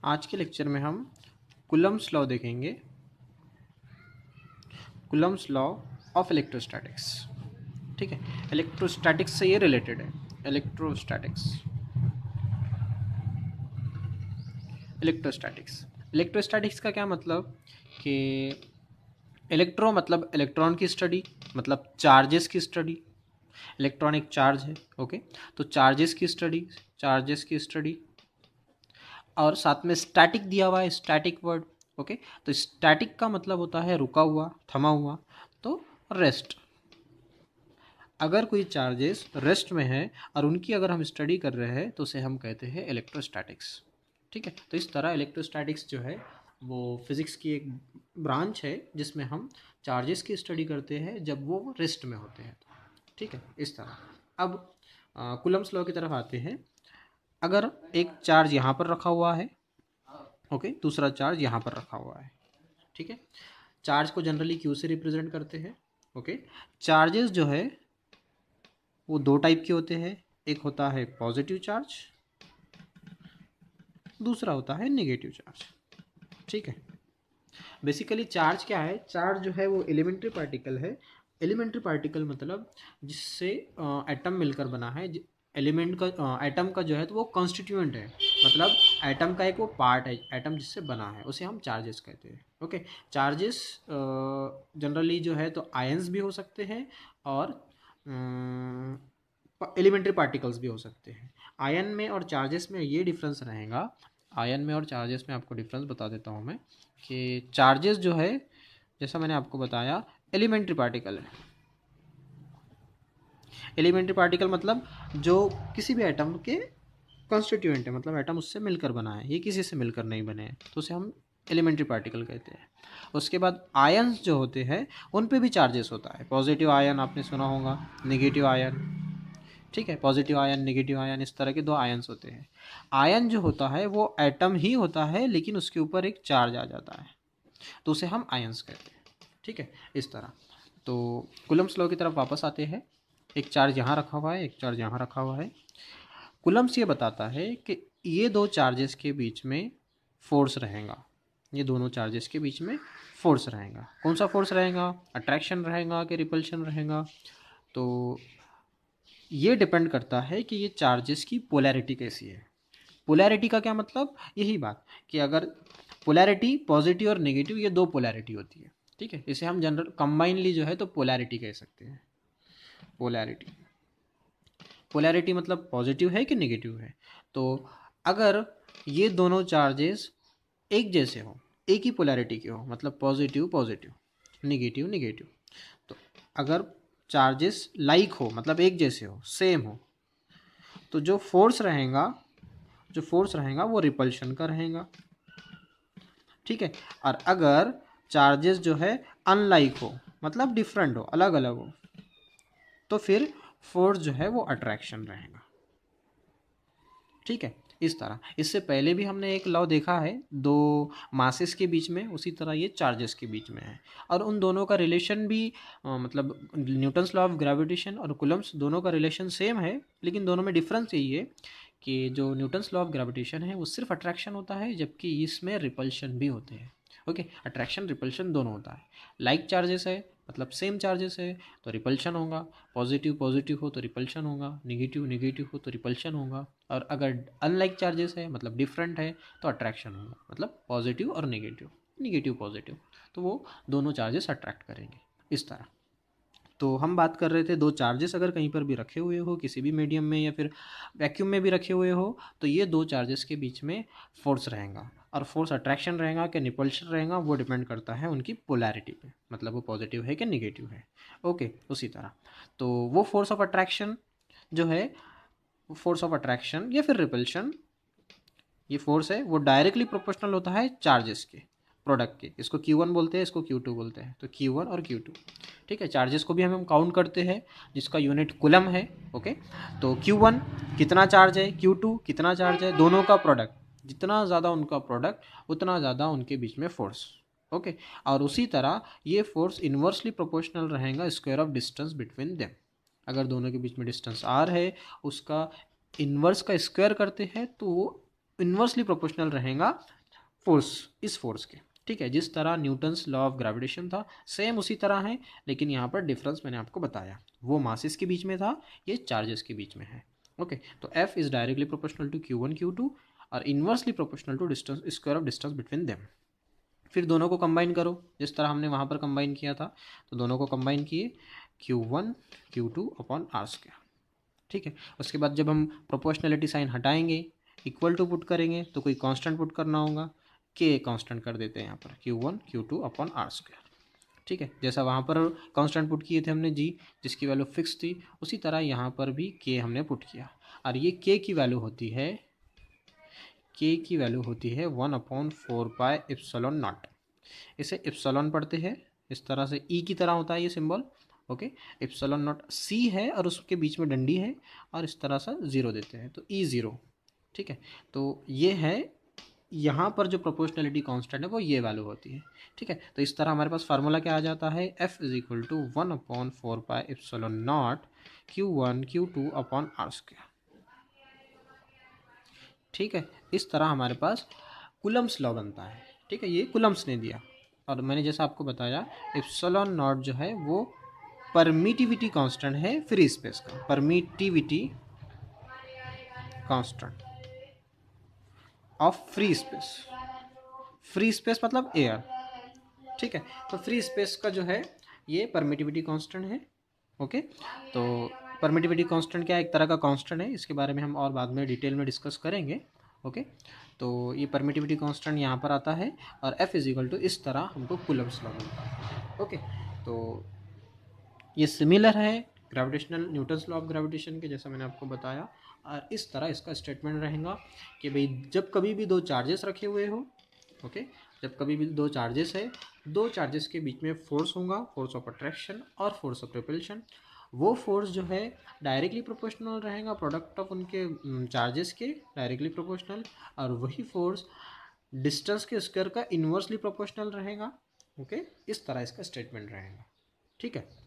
आज के लेक्चर में हम कूलम्ब्स लॉ देखेंगे। Coulomb's law of electrostatics. ठीक है, इलेक्ट्रोस्टैटिक्स से ये रिलेटेड है। इलेक्ट्रोस्टैटिक्स इलेक्ट्रोस्टैटिक्स इलेक्ट्रोस्टैटिक्स का क्या मतलब कि इलेक्ट्रो मतलब इलेक्ट्रॉन की स्टडी, मतलब चार्जेस की स्टडी। इलेक्ट्रॉनिक चार्ज है, ओके। तो चार्जेस की स्टडी और साथ में स्टैटिक दिया हुआ है, स्टैटिक वर्ड, ओके। तो स्टैटिक का मतलब होता है रुका हुआ, थमा हुआ। तो रेस्ट, अगर कोई चार्जेस रेस्ट में है और उनकी अगर हम स्टडी कर रहे हैं तो उसे हम कहते हैं इलेक्ट्रोस्टैटिक्स। ठीक है, तो इस तरह इलेक्ट्रोस्टैटिक्स जो है वो फिज़िक्स की एक ब्रांच है जिसमें हम चार्जेस की स्टडी करते हैं जब वो रेस्ट में होते हैं। ठीक है, इस तरह। अब कूलम्ब्स लॉ की तरफ आते हैं। अगर एक चार्ज यहाँ पर रखा हुआ है, ओके, दूसरा चार्ज यहाँ पर रखा हुआ है। ठीक है, चार्ज को जनरली क्यू से रिप्रेजेंट करते हैं, ओके। चार्जेस जो है वो दो टाइप के होते हैं, एक होता है पॉजिटिव चार्ज, दूसरा होता है नेगेटिव चार्ज। ठीक है, बेसिकली चार्ज क्या है? चार्ज जो है वो एलिमेंट्री पार्टिकल है। एलिमेंट्री पार्टिकल मतलब जिससे एटम मिलकर बना है। एलिमेंट का एटम का जो है तो वो कॉन्स्टिट्यूएंट है, मतलब एटम का एक वो पार्ट है, एटम जिससे बना है, उसे हम चार्जेस कहते हैं। ओके, चार्जेस जनरली जो है तो आयंस भी हो सकते हैं और एलिमेंट्री पार्टिकल्स भी हो सकते हैं। आयन में और चार्जेस में ये डिफरेंस रहेगा। आयन में और चार्जेस में आपको डिफरेंस बता देता हूँ मैं कि चार्जेस जो है, जैसा मैंने आपको बताया, एलिमेंट्री पार्टिकल है। एलिमेंट्री पार्टिकल मतलब जो किसी भी एटम के कॉन्स्टिट्यूएंट है, मतलब एटम उससे मिलकर बना है, ये किसी से मिलकर नहीं बने हैं, तो उसे हम एलिमेंट्री पार्टिकल कहते हैं। उसके बाद आयन्स जो होते हैं उन पे भी चार्जेस होता है। पॉजिटिव आयन आपने सुना होगा, नेगेटिव आयन। ठीक है, पॉजिटिव आयन, नेगेटिव आयन, इस तरह के दो आयन्स होते हैं। आयन जो होता है वो एटम ही होता है लेकिन उसके ऊपर एक चार्ज आ जाता है, तो उसे हम आयन्स कहते हैं। ठीक है, इस तरह। तो कूलम्ब्स लॉ की तरफ वापस आते हैं। एक चार्ज यहाँ रखा हुआ है, एक चार्ज यहाँ रखा हुआ है। कूलम्ब्स ये बताता है कि ये दो चार्जेस के बीच में फोर्स रहेगा। ये दोनों चार्जेस के बीच में फोर्स रहेगा। कौन सा फोर्स रहेगा? अट्रैक्शन रहेगा कि रिपल्शन रहेगा? तो ये डिपेंड करता है कि ये चार्जेस की पोलैरिटी कैसी है। पोलैरिटी का क्या मतलब? यही बात कि अगर पोलैरिटी पॉजिटिव और नेगेटिव, ये दो पोलैरिटी होती है। ठीक है, इसे हम जनरल कंबाइनली जो है तो पोलैरिटी कह सकते हैं। पोलैरिटी, पोलैरिटी मतलब पॉजिटिव है कि नेगेटिव है। तो अगर ये दोनों चार्जेस एक जैसे हो, एक ही पोलैरिटी के हो, मतलब पॉजिटिव पॉजिटिव, नेगेटिव नेगेटिव, तो अगर चार्जेस लाइक हो, मतलब एक जैसे हो, सेम हो, तो जो फोर्स रहेगा वो रिपल्शन का रहेगा। ठीक है, और अगर चार्जेस जो है अनलाइक हो, मतलब डिफरेंट हो, अलग अलग हो, तो फिर फोर्स जो है वो अट्रैक्शन रहेगा। ठीक है, इस तरह। इससे पहले भी हमने एक लॉ देखा है दो मासेस के बीच में, उसी तरह ये चार्जेस के बीच में है। और उन दोनों का रिलेशन भी मतलब न्यूटन्स लॉ ऑफ ग्रेविटेशन और कूलम्ब्स दोनों का रिलेशन सेम है, लेकिन दोनों में डिफरेंस यही है कि जो न्यूटन्स लॉ ऑफ ग्रेविटेशन है वो सिर्फ अट्रैक्शन होता है, जबकि इसमें रिपल्शन भी होते हैं। ओके, अट्रैक्शन रिपल्शन दोनों होता है। लाइक चार्जेस है, मतलब सेम चार्जेस है, तो रिपल्शन होगा। पॉजिटिव पॉजिटिव हो तो रिपल्शन होगा, नेगेटिव नेगेटिव हो तो रिपल्शन होगा। और अगर अनलाइक चार्जेस है, मतलब डिफरेंट है, तो अट्रैक्शन होगा, मतलब पॉजिटिव और नेगेटिव, नेगेटिव पॉजिटिव, तो वो दोनों चार्जेस अट्रैक्ट करेंगे, इस तरह। तो हम बात कर रहे थे दो चार्जेस अगर कहीं पर भी रखे हुए हो, किसी भी मीडियम में या फिर वैक्यूम में भी रखे हुए हो, तो ये दो चार्जेस के बीच में फोर्स रहेगा। और फोर्स अट्रैक्शन रहेगा कि रिपल्शन रहेगा, वो डिपेंड करता है उनकी पोलैरिटी पे, मतलब वो पॉजिटिव है कि नेगेटिव है। ओके, उसी तरह। तो वो फोर्स ऑफ अट्रैक्शन जो है, फोर्स ऑफ अट्रैक्शन या फिर रिपल्शन, ये फोर्स है वो डायरेक्टली प्रोपोर्शनल होता है चार्जेस के प्रोडक्ट के। इसको Q1 बोलते हैं, इसको Q2 बोलते हैं। तो Q1 और Q2। ठीक है, चार्जेस को भी हम काउंट करते हैं जिसका यूनिट कूलम है। ओके, तो Q1 कितना चार्ज है, Q2 कितना चार्ज है, दोनों का प्रोडक्ट, जितना ज़्यादा उनका प्रोडक्ट उतना ज़्यादा उनके बीच में फोर्स। ओके, और उसी तरह ये फोर्स इन्वर्सली प्रोपोर्शनल रहेगा square of distance between them. अगर दोनों के बीच में डिस्टेंस r है, उसका इन्वर्स का स्क्वायर करते हैं तो वो इन्वर्सली प्रोपोर्शनल रहेगा फोर्स, इस फोर्स के। ठीक है, जिस तरह न्यूटन्स लॉ ऑफ ग्रेविटेशन था सेम उसी तरह है, लेकिन यहाँ पर डिफरेंस मैंने आपको बताया, वो मासेस के बीच में था, ये चार्जेस के बीच में है। ओके, तो F is directly proportional to Q1 Q2 और inversely proportional to distance, square of distance between them. फिर दोनों को कंबाइन करो जिस तरह हमने वहाँ पर कंबाइन किया था, तो दोनों को कंबाइन किए Q1 Q2 upon R square. ठीक है, उसके बाद जब हम प्रोपोर्शनलिटी साइन हटाएंगे, इक्वल टू पुट करेंगे, तो कोई कांस्टेंट पुट करना होगा, के कांस्टेंट कर देते हैं यहाँ पर Q1 Q2 upon R square. ठीक है, जैसा वहाँ पर कांस्टेंट पुट किए थे हमने जी, जिसकी वैल्यू फिक्स थी, उसी तरह यहाँ पर भी के हमने पुट किया, और ये के की वैल्यू होती है, के की वैल्यू होती है 1/4πε0। इसे एप्सिलॉन पढ़ते हैं इस तरह से, ई की तरह होता है ये सिंबल। ओके, एप्सिलॉन नॉट सी है और उसके बीच में डंडी है और इस तरह से ज़ीरो देते हैं, तो ई ज़ीरो। ठीक है, तो ये है यहाँ पर जो प्रोपोर्शनलिटी कांस्टेंट है वो ये वैल्यू होती है। ठीक है, तो इस तरह हमारे पास फार्मूला क्या आ जाता है, F is equal to 1/4πε0 Q1 Q2 upon R square. ठीक है, इस तरह हमारे पास कूलम्स लॉ बनता है। ठीक है, ये कूलम्स ने दिया, और मैंने जैसा आपको बताया एप्सिलॉन नॉट जो है वो परमिटिविटी कांस्टेंट है फ्री स्पेस का, permittivity constant of free space. Free space मतलब एयर। ठीक है, तो फ्री स्पेस का जो है ये परमिटिविटी कांस्टेंट है। ओके, तो परमिटिविटी कांस्टेंट क्या है, एक तरह का कांस्टेंट है, इसके बारे में हम और बाद में डिटेल में डिस्कस करेंगे। ओके, तो ये परमिटिविटी कांस्टेंट यहाँ पर आता है, और F इज इक्वल टू इस तरह हमको कूलम्स लॉ मिलता है। ओके, तो ये सिमिलर है gravitational, Newton's law of gravitation के, जैसा मैंने आपको बताया, और इस तरह इसका स्टेटमेंट रहेगा कि भाई जब कभी भी दो चार्जेस रखे हुए हो, ओके, जब कभी भी दो चार्जेस है, दो चार्जेस के बीच में फोर्स होगा, फोर्स ऑफ अट्रैक्शन और फोर्स ऑफ रिपल्शन, वो फोर्स जो है डायरेक्टली प्रोपोर्शनल रहेगा प्रोडक्ट ऑफ उनके चार्जेस के, डायरेक्टली प्रोपोर्शनल, और वही फोर्स डिस्टेंस के स्क्वायर का इन्वर्सली प्रोपोर्शनल रहेगा। ओके, इस तरह इसका स्टेटमेंट रहेगा। ठीक है।